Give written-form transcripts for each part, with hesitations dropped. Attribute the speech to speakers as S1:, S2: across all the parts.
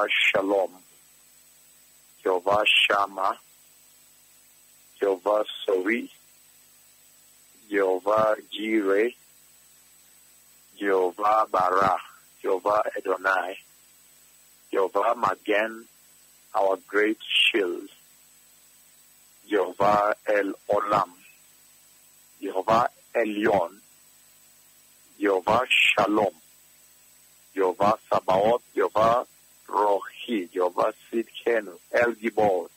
S1: Jehovah Shalom, Jehovah Shammah, Jehovah Sori, Jehovah Jireh, Jehovah Barah, Jehovah Adonai, Jehovah Magen, our great shield, Jehovah El Olam, Jehovah Elyon, Jehovah Shalom, Jehovah Sabaoth, Jehovah Rohi, Jehovah Sidkenu, El Gibor,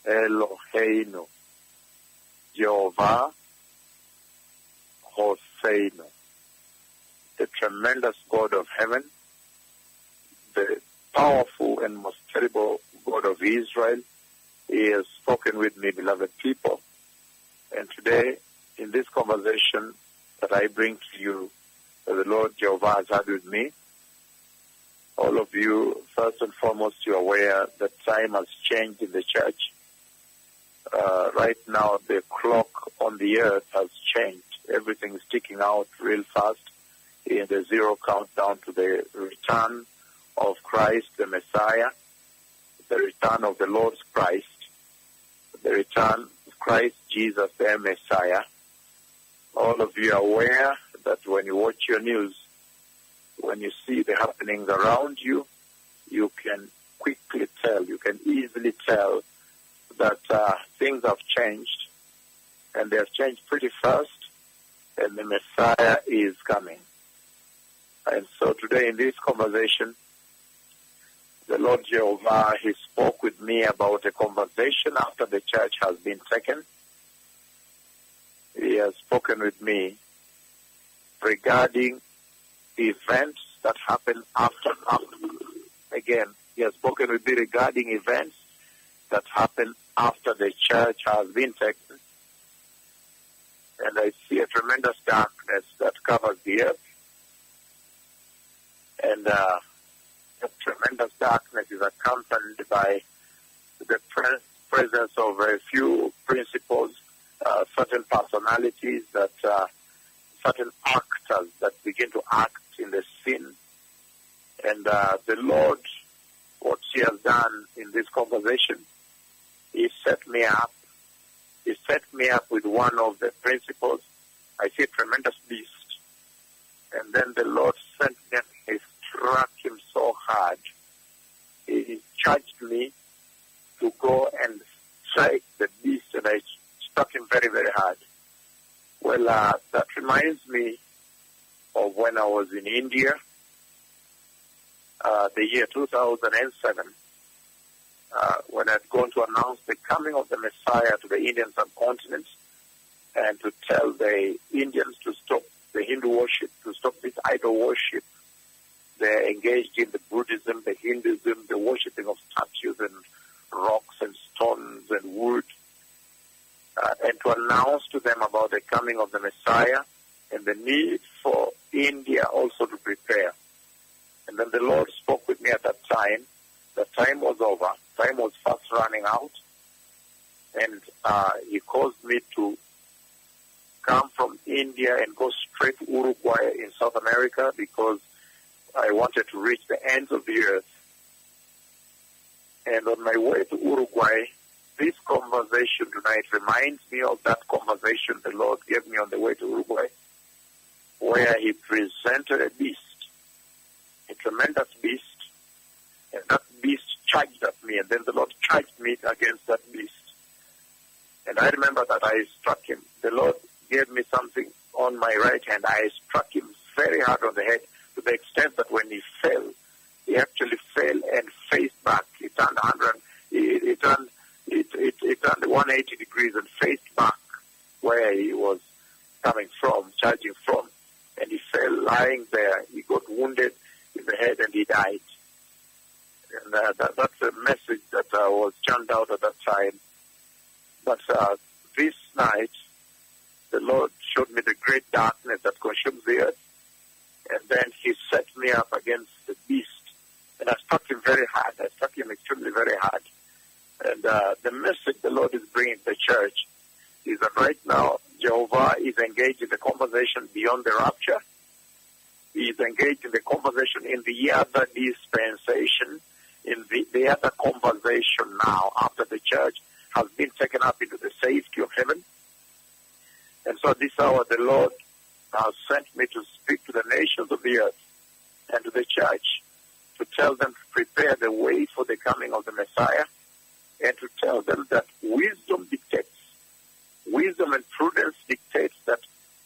S1: Eloheinu, Jehovah Hoseinu, the tremendous God of heaven, the powerful and most terrible God of Israel. He has spoken with me, beloved people. And today, in this conversation that I bring to you, that the Lord Jehovah has had with me, all of you, first and foremost, you're aware that time has changed in the church. Right now, the clock on the earth has changed. Everything is ticking out real fast in the zero countdown to the return of Christ, the Messiah, the return of the Lord Christ, the return of Christ Jesus, the Messiah. All of you are aware that when you watch your news, when you see the happenings around you, you can quickly tell, you can easily tell that things have changed, and they have changed pretty fast, and the Messiah is coming. And so today in this conversation, the Lord Jehovah, He spoke with me about a conversation after the church has been taken. He has spoken with me regarding events that happen after. Again, He has spoken with me regarding events that happen after the church has been taken. And I see a tremendous darkness that covers the earth. And that tremendous darkness is accompanied by the presence of a few principles, certain personalities, that certain actors that begin to act in the sin. And the Lord, what He has done in this conversation, He set me up. He set me up with one of the principles. I see a tremendous beast. And then the Lord sent me and He struck him so hard. He charged me to go and strike the beast, and I struck him very, very hard. Well, that reminds me of when I was in India, the year 2007, when I'd gone to announce the coming of the Messiah to the Indian subcontinent and to tell the Indians to stop the Hindu worship, to stop this idol worship. They're engaged in the Buddhism, the Hinduism, the worshipping of statues and rocks and stones and wood, and to announce to them about the coming of the Messiah and the need for India also to prepare. And then the Lord spoke with me at that time. The time was over. Time was fast running out. And He caused me to come from India and go straight to Uruguay in South America, because I wanted to reach the ends of the earth. And on my way to Uruguay, this conversation tonight reminds me of that conversation the Lord gave me on the way to Uruguay, where He presented a beast, a tremendous beast, and that beast charged at me, and then the Lord charged me against that beast. And I remember that I struck him. The Lord gave me something on my right hand. I struck him very hard on the head, to the extent that when he fell, he actually fell and faced back. He turned 180 degrees and faced back where he was coming from, charging from. And he fell lying there. He got wounded in the head and he died. And that's a message that was churned out at that time. But this night, the Lord showed me the great darkness that consumes the earth. And then He set me up against the beast. And I struck him very hard. I struck him extremely very hard. And the message the Lord is bringing to the church is that right now, Jehovah is engaged in the conversation beyond the rapture. He is engaged in the conversation in the other dispensation, in the other conversation now, after the church has been taken up into the safety of heaven. And so this hour the Lord has sent me to speak to the nations of the earth and to the church, to tell them to prepare the way for the coming of the Messiah, and to tell them that wisdom and prudence dictates that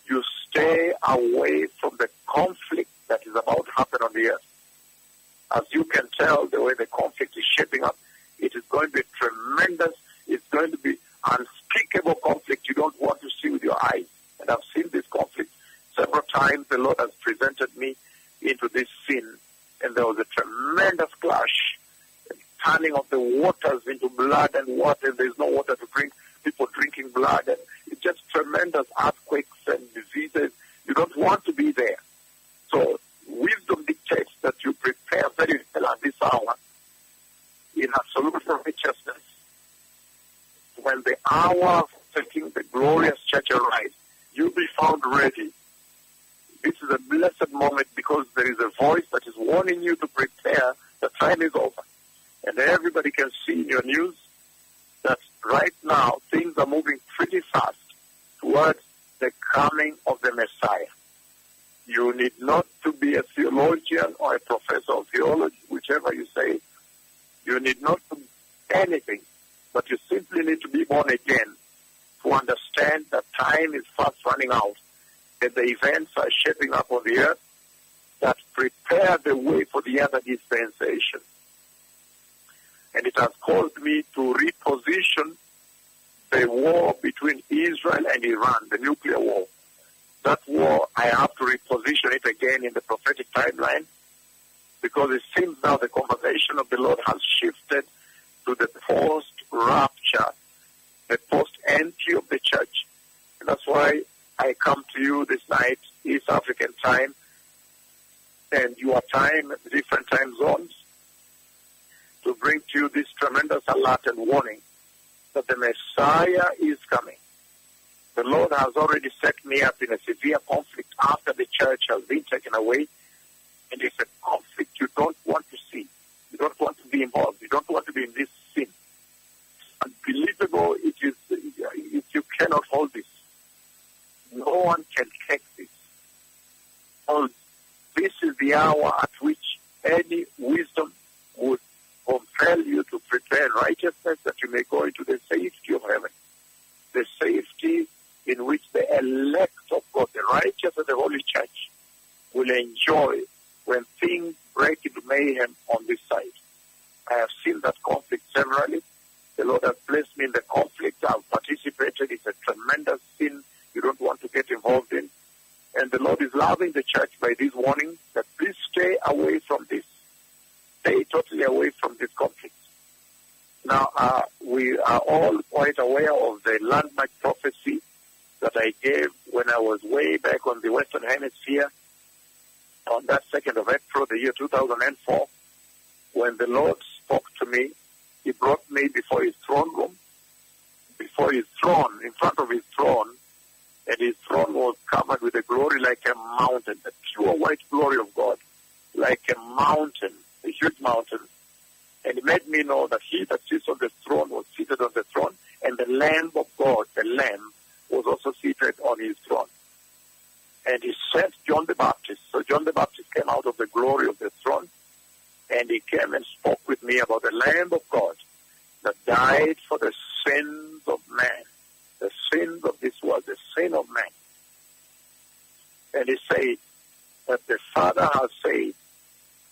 S1: you stay away from the conflict that is about to happen on the earth. As you can tell, the way the conflict is shaping up, it is going to be tremendous. It's going to be unspeakable conflict you don't want to see with your eyes. And I've seen this conflict several times. The Lord has presented me into this scene, and there was a tremendous clash, turning of the waters into blood and water. There's no water to drink, people drinking blood, and it's just tremendous earthquakes and diseases. You don't want to be there. So wisdom dictates that you prepare very well at this hour in absolute righteousness. When the hour of taking the glorious church arrives, you'll be found ready. This is a blessed moment because there is a voice that is warning you to prepare. The time is over. And everybody can see in your news that right now things are moving pretty fast towards the coming of the Messiah. You need not to be a theologian or a professor of theology, whichever you say. You need not to be anything, but you simply need to be born again to understand that time is fast running out, that the events are shaping up on the earth that prepare the way for the other dispensation. And it has caused me to reposition the war between Israel and Iran, the nuclear war. That war, I have to reposition it again in the prophetic timeline, because it seems now the conversation of the Lord has shifted to the post-rapture, the post-entry of the church. And that's why I come to you this night, East African time, and your time, different time zones, to bring to you this tremendous alert and warning that the Messiah is coming. The Lord has already set me up in a severe conflict after the church has been taken away, and it's a conflict you don't want to see. You don't want to be involved. You don't want to be in this sin. Unbelievable it is if you cannot hold this. No one can take this. Oh, this is the hour at which any wisdom would compel you to prepare righteousness that you may go into the safety of heaven. The safety in which the elect of God, the righteous of the Holy Church, will enjoy when things break into mayhem on this side. I have seen that conflict severally. The Lord has placed me in the conflict. I've participated. It's a tremendous sin you don't want to get involved in. And the Lord is loving the church by these warnings that please stay away from this. Stay totally away from this conflict. Now, we are all quite aware of the landmark prophecy that I gave when I was way back on the Western Hemisphere on that 2nd of April, the year 2004, when the Lord spoke to me. He brought me before his throne room, before his throne, in front of his throne, and his throne was covered with a glory like a mountain, the pure white glory of God, like a mountain, a huge mountain. And he made me know that he that sits on the throne was seated on the throne, and the Lamb of God, the Lamb, was also seated on his throne. And he sent John the Baptist. So John the Baptist came out of the glory of the throne, and he came and spoke with me about the Lamb of God that died for the sins of man, the sins of this world, the sin of man. And he said that the Father has said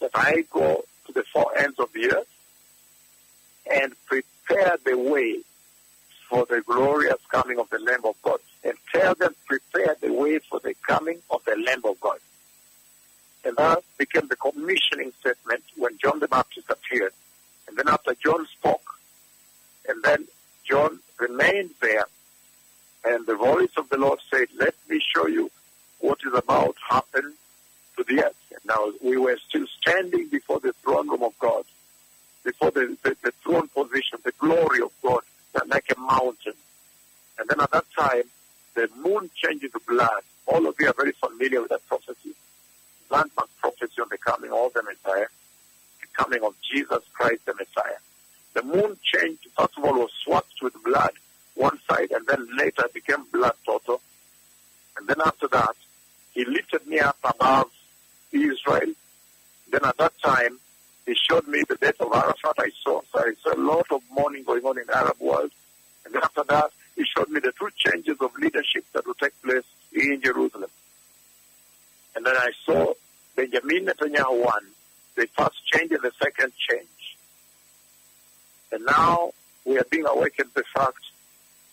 S1: that I go to the four ends of the earth and prepare the way for the glorious coming of the Lamb of God, and tell them, prepare the way for the coming of the Lamb of God. And that became the commissioning statement when John the Baptist appeared. And then after John spoke, and then John remained there, and the voice of the Lord said, let me show you what is about to happen to the earth. And now we were still standing before the throne room of God, before the throne position, the glory of God, like a mountain. And then at that time, the moon changed into blood. All of you are very familiar with that prophecy. Landmark prophecy on the coming of the Messiah, the coming of Jesus Christ, the And then after that, he showed me the two changes of leadership that will take place in Jerusalem. And then I saw Benjamin Netanyahu won the first change and the second change. And now we are being awakened to the fact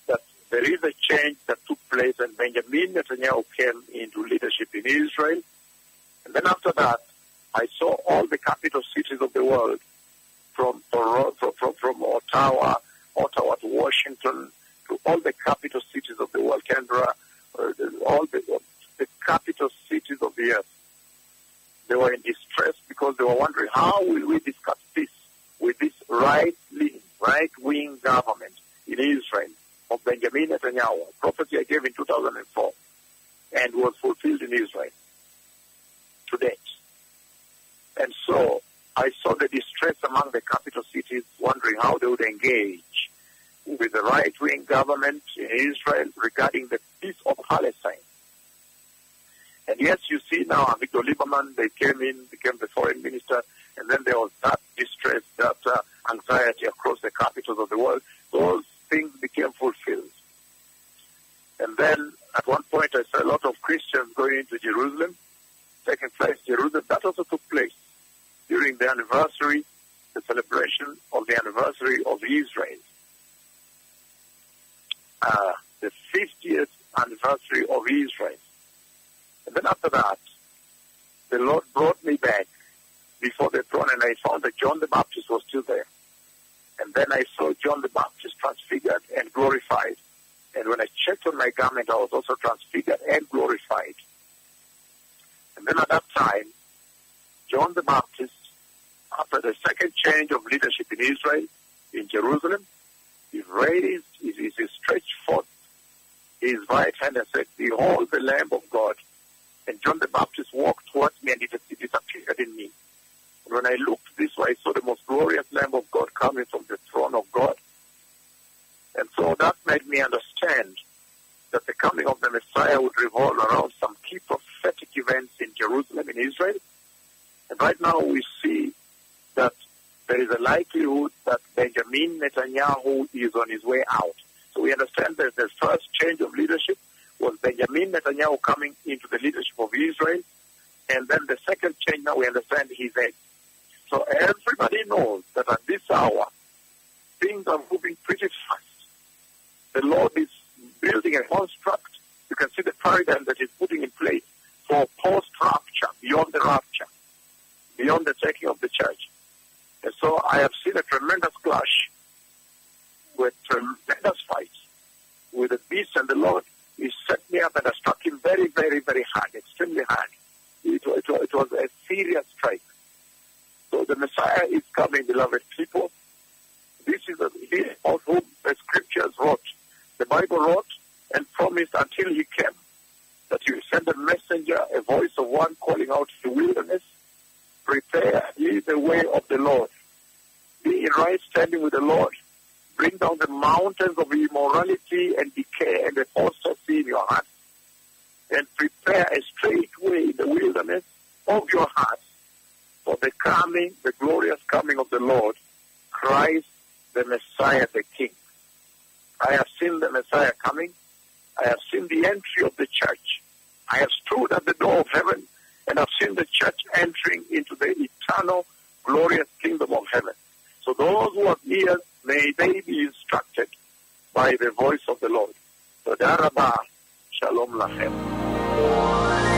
S1: that there is a change that took place and Benjamin Netanyahu came into leadership in Israel. And then after that, I saw all the capital cities of the world, from Ottawa to Washington, to all the capital cities of the world, Canberra, all the capital cities of the earth. They were in distress because they were wondering, how will we discuss this with this right-wing government in Israel of Benjamin Netanyahu, a prophecy I gave in 2004, and was fulfilled in Israel to date. And so I saw the distress among the capital cities, wondering how they would engage with the right-wing government in Israel regarding the peace of Palestine. And yes, you see now, Victor Lieberman, they came in, became the foreign minister, and then there was that distress, that anxiety across the capitals of the world. Those things became fulfilled. And then at one point I saw a lot of Christians going into Jerusalem, taking place in Jerusalem. That also took place during the anniversary, the celebration of the anniversary of Israel. The 50th anniversary of Israel. And then after that, the Lord brought me back before the throne, and I found that John the Baptist was still there. And then I saw John the Baptist transfigured and glorified. And when I checked on my garment, I was also transfigured and glorified. And then at that time, John the Baptist, after the second change of leadership in Israel, in Jerusalem, he raised, he stretched forth his right hand and said, "Behold the Lamb of God." And John the Baptist walked towards me and it disappeared in me. And when I looked this way, I saw the most glorious Lamb of God coming from the throne of God. And so that made me understand that the coming of the Messiah would revolve around some key prophetic events in Jerusalem, in Israel. And right now we see that there is a likelihood that Benjamin Netanyahu is on his way out. So we understand that the first change of leadership was Benjamin Netanyahu coming into the leadership of Israel. And then the second change, now we understand his end. So everybody knows that at this hour, things are moving pretty fast. The Lord is building a construct. You can see the paradigm that he's putting in place for post-rapture, beyond the rapture, beyond the taking of the church. And so I have seen a tremendous clash, with tremendous fights with the Beast, and the Lord. He set me up and I struck him very, very, very hard, extremely hard. It was a serious strike. So the Messiah is coming, beloved people. This is he of whom the scriptures wrote. The Bible wrote and promised until he came that he would send a messenger, a voice of one calling out to the wilderness, prepare ye the way of the Lord. Be in right standing with the Lord. Bring down the mountains of immorality and decay and apostasy in your heart. And prepare a straight way in the wilderness of your heart for the coming, the glorious coming of the Lord, Christ, the Messiah, the King. I have seen the Messiah coming. I have seen the entry of the church. I have stood at the door of heaven and have seen the church entering into the eternal, glorious kingdom of heaven. So those who have ears, may they be instructed by the voice of the Lord. So, Darabah, Shalom Lachem.